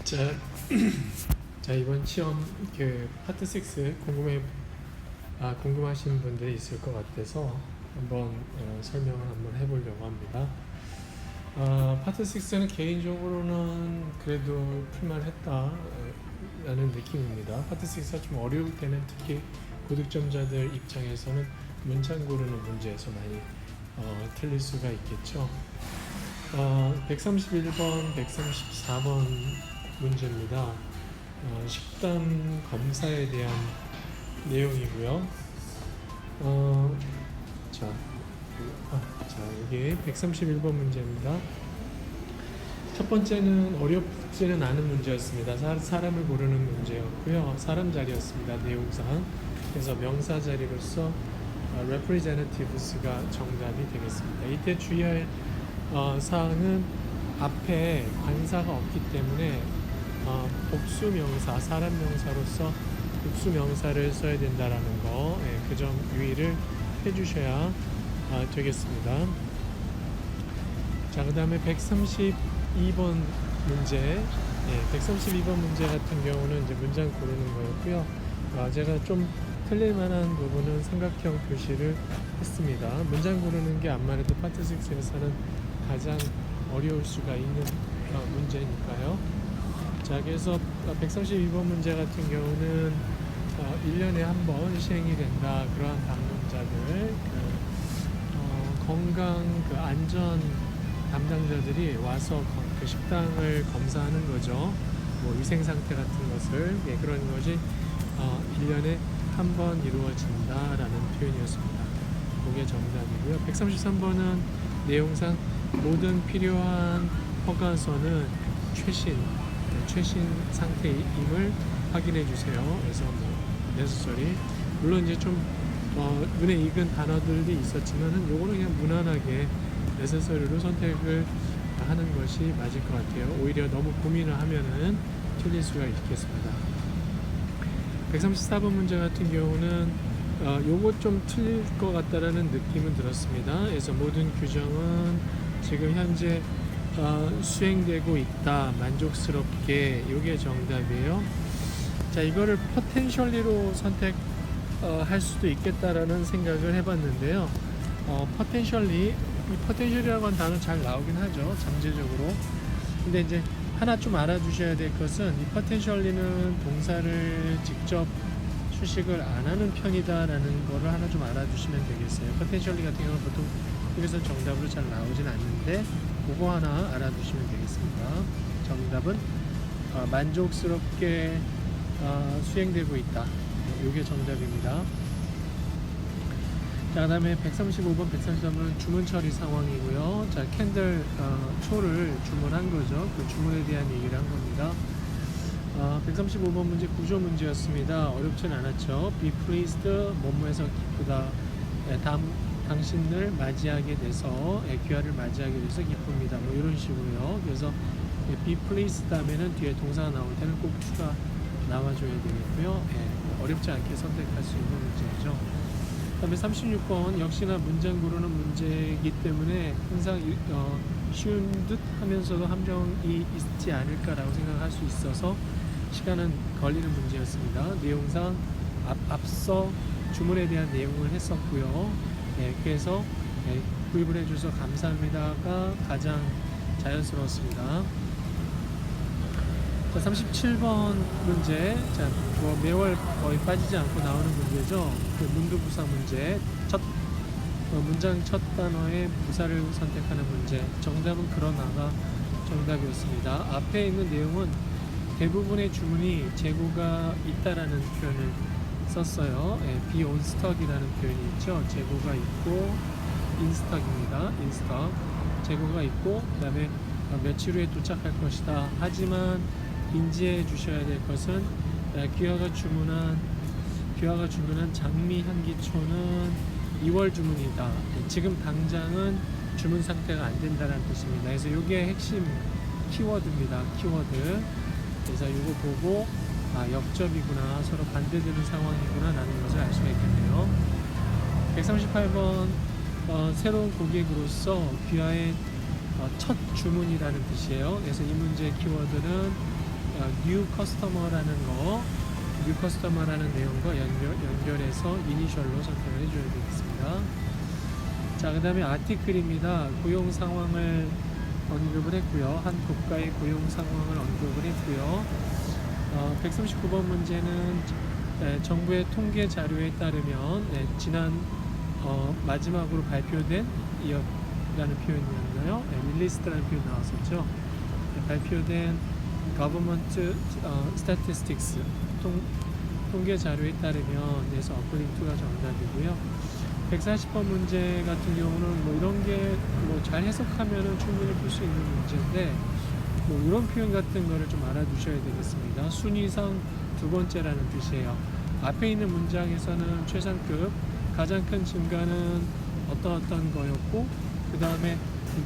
자, 자 이번 시험 파트 6 궁금하신 분들이 있을 것 같아서 한번 설명을 한번 해보려고 합니다. 파트 6는 개인적으로는 그래도 풀만했다 라는 느낌입니다. 파트 6가 좀 어려울 때는 특히 고득점자들 입장에서는 문장 고르는 문제에서 많이 틀릴 수가 있겠죠. 131번, 134번 문제입니다. 식단 검사에 대한 내용이고요. 자, 여기 131번 문제입니다. 첫 번째는 어렵지는 않은 문제였습니다. 사람을 고르는 문제였고요. 사람 자리였습니다. 내용상. 그래서 명사 자리로서 representative가 정답이 되겠습니다. 이때 주의할 사항은 앞에 관사가 없기 때문에 복수 명사, 사람 명사로서 복수 명사를 써야 된다라는 거, 그 점 유의를 해주셔야 되겠습니다. 자, 그 다음에 132번 문제, 132번 문제 같은 경우는 이제 문장 고르는 거였고요. 제가 좀 틀릴 만한 부분은 삼각형 표시를 했습니다. 문장 고르는 게 암만 해도 파트 6에서는 가장 어려울 수가 있는 문제니까요. 자, 그래서 132번 문제 같은 경우는 1년에 한 번 시행이 된다. 그러한 방문자들, 건강 안전 담당자들이 와서 그 식당을 검사하는 거죠. 뭐 위생 상태 같은 것을, 그런 것이 1년에 한 번 이루어진다라는 표현이었습니다. 그게 정답이고요. 133번은 내용상 모든 필요한 허가서는 최신 상태임을 확인해 주세요. 그래서 necessary. 물론 이제 좀 눈에 익은 단어들이 있었지만은 요거는 그냥 무난하게 necessary로 선택을 하는 것이 맞을 것 같아요. 오히려 너무 고민을 하면은 틀릴 수가 있겠습니다. 134번 문제 같은 경우는 요거 좀 틀릴 것 같다라는 느낌은 들었습니다. 그래서 모든 규정은 지금 현재 수행되고 있다, 만족스럽게. 요게 정답이에요. 자, 이거를 potentially로 선택할 수도 있겠다라는 생각을 해봤는데요. potentially, 이 potential이라고 하는 단어 잘 나오긴 하죠, 잠재적으로. 근데 이제 하나 좀 알아두셔야 될 것은 이 potentially는 동사를 직접 수식을 안 하는 편이다라는 거를 하나 좀 알아두시면 되겠어요. potentially 같은 경우는 보통 여기서 정답으로 잘 나오진 않는데 그거 하나 알아두시면 되겠습니다. 정답은 만족스럽게 수행되고 있다. 이게 정답입니다. 자, 그 다음에 135번, 133번은 주문 처리 상황이고요. 자, 캔들 초를 주문한 거죠. 그 주문에 대한 얘기를 한 겁니다. 135번 문제 구조 문제였습니다. 어렵진 않았죠. Be pleased, 뭐뭐해서 기쁘다. 당신을 맞이하게 돼서, 귀하를 맞이하게 돼서 기쁩니다. 뭐 이런 식으로요. 그래서 be pleased 하면은 뒤에 동사가 나올 때는 꼭 to가 나와줘야 되겠고요. 어렵지 않게 선택할 수 있는 문제죠. 그 다음에 36번 역시나 문장 고르는 문제이기 때문에 항상 쉬운 듯 하면서도 함정이 있지 않을까라고 생각할 수 있어서 시간은 걸리는 문제였습니다. 내용상 앞서 주문에 대한 내용을 했었고요. 그래서 구입을 해줘서 감사합니다가 가장 자연스러웠습니다. 자, 37번 문제. 자, 매월 거의 빠지지 않고 나오는 문제죠. 그 문두부사 문제. 문장 첫 단어의 부사를 선택하는 문제. 정답은 그러나가 정답이었습니다. 앞에 있는 내용은 대부분의 주문이 재고가 있다라는 표현을 썼어요. be on stock이라는 표현이 있죠. 재고가 있고 in stock입니다. in stock. 재고가 있고 그 다음에 며칠 후에 도착할 것이다. 하지만 인지해 주셔야 될 것은 귀하가 주문한 장미 향기초는 2월 주문이다. 지금 당장은 주문 상태가 안 된다는 뜻입니다. 그래서 이게 핵심 키워드입니다. 키워드. 그래서 이거 보고 역접이구나, 서로 반대되는 상황이구나 라는 것을 알 수가 있겠네요. 138번 새로운 고객으로서 귀하의 첫 주문이라는 뜻이에요. 그래서 이 문제의 키워드는 new customer라는 거, new customer라는 내용과 연결해서 이니셜로 선택을 해줘야 되겠습니다. 자, 그 다음에 아티클입니다. 고용 상황을 언급을 했고요. 한 국가의 고용 상황을 언급을 했고요. 139번 문제는 정부의 통계 자료에 따르면 지난 마지막으로 발표된 이어라는 표현이었나요? 릴리스트라는 표현 나왔었죠. 발표된 government statistics 통계 자료에 따르면 그래서 according to가 정답이고요. 140번 문제 같은 경우는 뭐 이런 게 뭐 잘 해석하면은 충분히 풀 수 있는 문제인데 뭐 이런 표현 같은 거를 좀 알아두셔야 되겠습니다. 순위상 두 번째라는 뜻이에요. 앞에 있는 문장에서는 최상급, 가장 큰 증가는 어떤 거였고, 그 다음에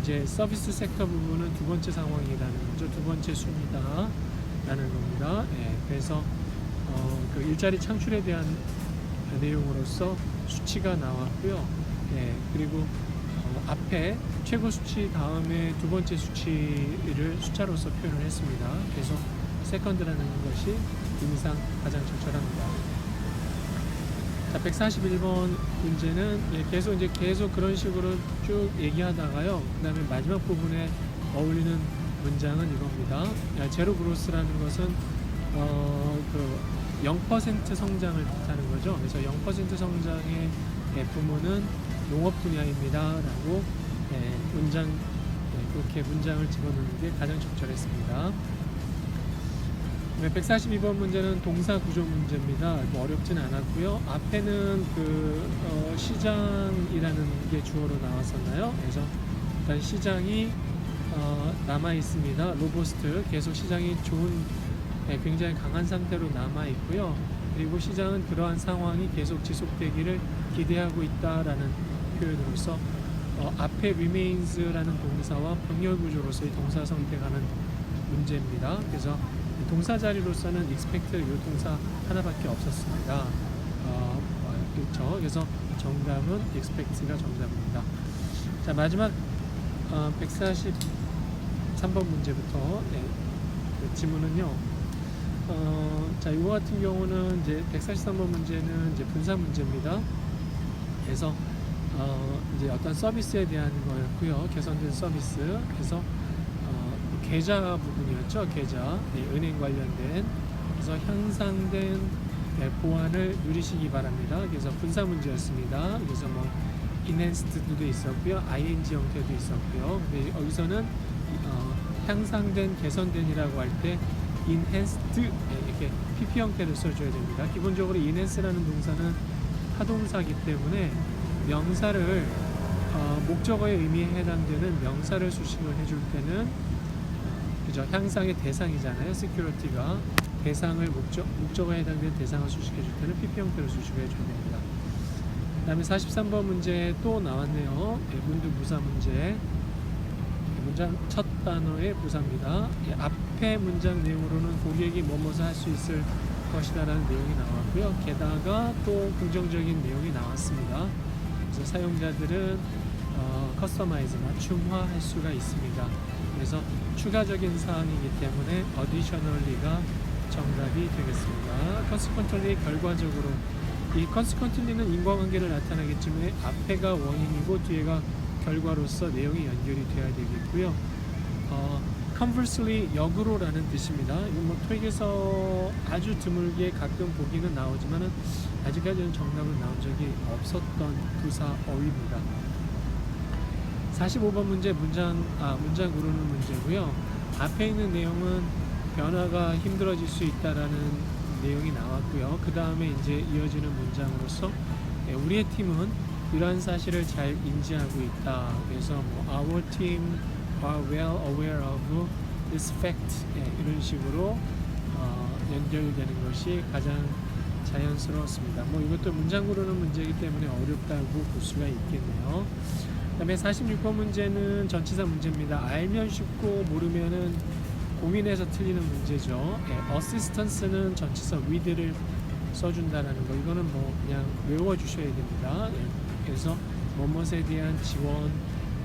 이제 서비스 섹터 부분은 두 번째 상황이라는 거죠. 두 번째 순위다라는 겁니다. 그래서 그 일자리 창출에 대한 내용으로서 수치가 나왔고요. 그리고 앞에 최고 수치 다음에 두 번째 수치를 숫자로서 표현을 했습니다. 그래서 세컨드라는 것이 의미상 가장 적절합니다. 자, 141번 문제는 계속 그런 식으로 쭉 얘기하다가요. 그 다음에 마지막 부분에 어울리는 문장은 이겁니다. 제로 그로스라는 것은 그 0% 성장을 뜻하는 거죠. 그래서 0% 성장의 부문은 농업 분야입니다. 라고 그렇게 문장을 집어넣는 게 가장 적절했습니다. 142번 문제는 동사 구조 문제입니다. 뭐 어렵진 않았고요. 앞에는 시장이라는 게 주어로 나왔었나요? 그래서 일단 시장이 남아 있습니다. 로버스트, 계속 시장이 굉장히 강한 상태로 남아 있고요. 그리고 시장은 그러한 상황이 계속 지속되기를 기대하고 있다라는 표현으로서 앞에 remains라는 동사와 병렬 구조로서의 동사 선택하는 문제입니다. 그래서 동사 자리로서는 expect 이 동사 하나밖에 없었습니다. 그렇죠. 그래서 정답은 expect가 정답입니다. 자, 마지막 143번 문제부터 그 지문은요. 자, 이거 같은 경우는 이제 143번 문제는 이제 분사 문제입니다. 그래서 이제 어떤 서비스에 대한 거였고요. 개선된 서비스. 그래서 계좌 부분이었죠. 계좌, 은행 관련된. 그래서 향상된 보안을 누리시기 바랍니다. 그래서 분사 문제였습니다. 그래서 뭐 enhanced도 있었고요, ing 형태도 있었고요. 근데 여기서는 향상된, 개선된이라고 할 때 enhanced 이렇게 pp 형태를 써줘야 됩니다. 기본적으로 enhance라는 동사는 타동사이기 때문에 명사를 목적어의 의미에 해당되는 명사를 수식을 해줄 때는 그죠, 향상의 대상이잖아요. security가 대상을 목적어에 해당되는 대상을 수식해 줄 때는 pp 형태로 수식을 해줘야 됩니다. 그 다음에 43번 문제 또 나왔네요. 문두 부사 문제. 문장 첫 단어의 부사입니다. 앞에 문장 내용으로는 고객이 뭐뭐를 할 수 있을 것이다 라는 내용이 나왔고요. 게다가 또 긍정적인 내용이 나왔습니다. 그래서 사용자들은 커스터마이즈, 맞춤화할 수가 있습니다. 그래서 추가적인 사항이기 때문에 additionally가 정답이 되겠습니다. consequently, 결과적으로 이 consequently는 인과관계를 나타내겠지만 앞에가 원인이고 뒤에가 결과로서 내용이 연결이 되어야 되겠고요. conversely, 역으로라는 뜻입니다. 이건 뭐 토익에서 아주 드물게 가끔 보기는 나오지만은 아직까지는 정답은 나온 적이 없었던 부사 어휘입니다. 45번 문제 문장 구르는 문제고요. 앞에 있는 내용은 변화가 힘들어질 수 있다라는 내용이 나왔고요. 그 다음에 이제 이어지는 문장으로서 우리의 팀은 이러한 사실을 잘 인지하고 있다. 그래서 뭐 our team are well aware of this fact, 이런 식으로 연결되는 것이 가장 자연스러웠습니다. 뭐 이것도 문장 구르는 문제이기 때문에 어렵다고 볼 수가 있겠네요. 그 다음에 46번 문제는 전치사 문제입니다. 알면 쉽고 모르면은 고민해서 틀리는 문제죠. assistance는 전치사 with를 써준다라는 거, 이거는 뭐 그냥 외워주셔야 됩니다. 그래서 뭐뭇에 대한 지원,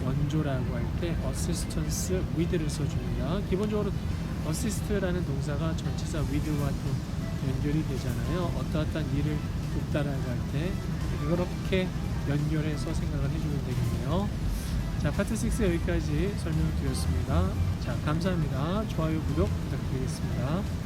원조라고 할 때 assistance with를 써줍니다. 기본적으로 어시스트라는 동사가 전치사 with와 또 연결이 되잖아요. 어떠한 일을 돕다라고 할 때 그렇게 연결해서 생각을 해주면 되겠네요. 자, 파트 6 여기까지 설명을 드렸습니다. 자, 감사합니다. 좋아요, 구독 부탁드리겠습니다.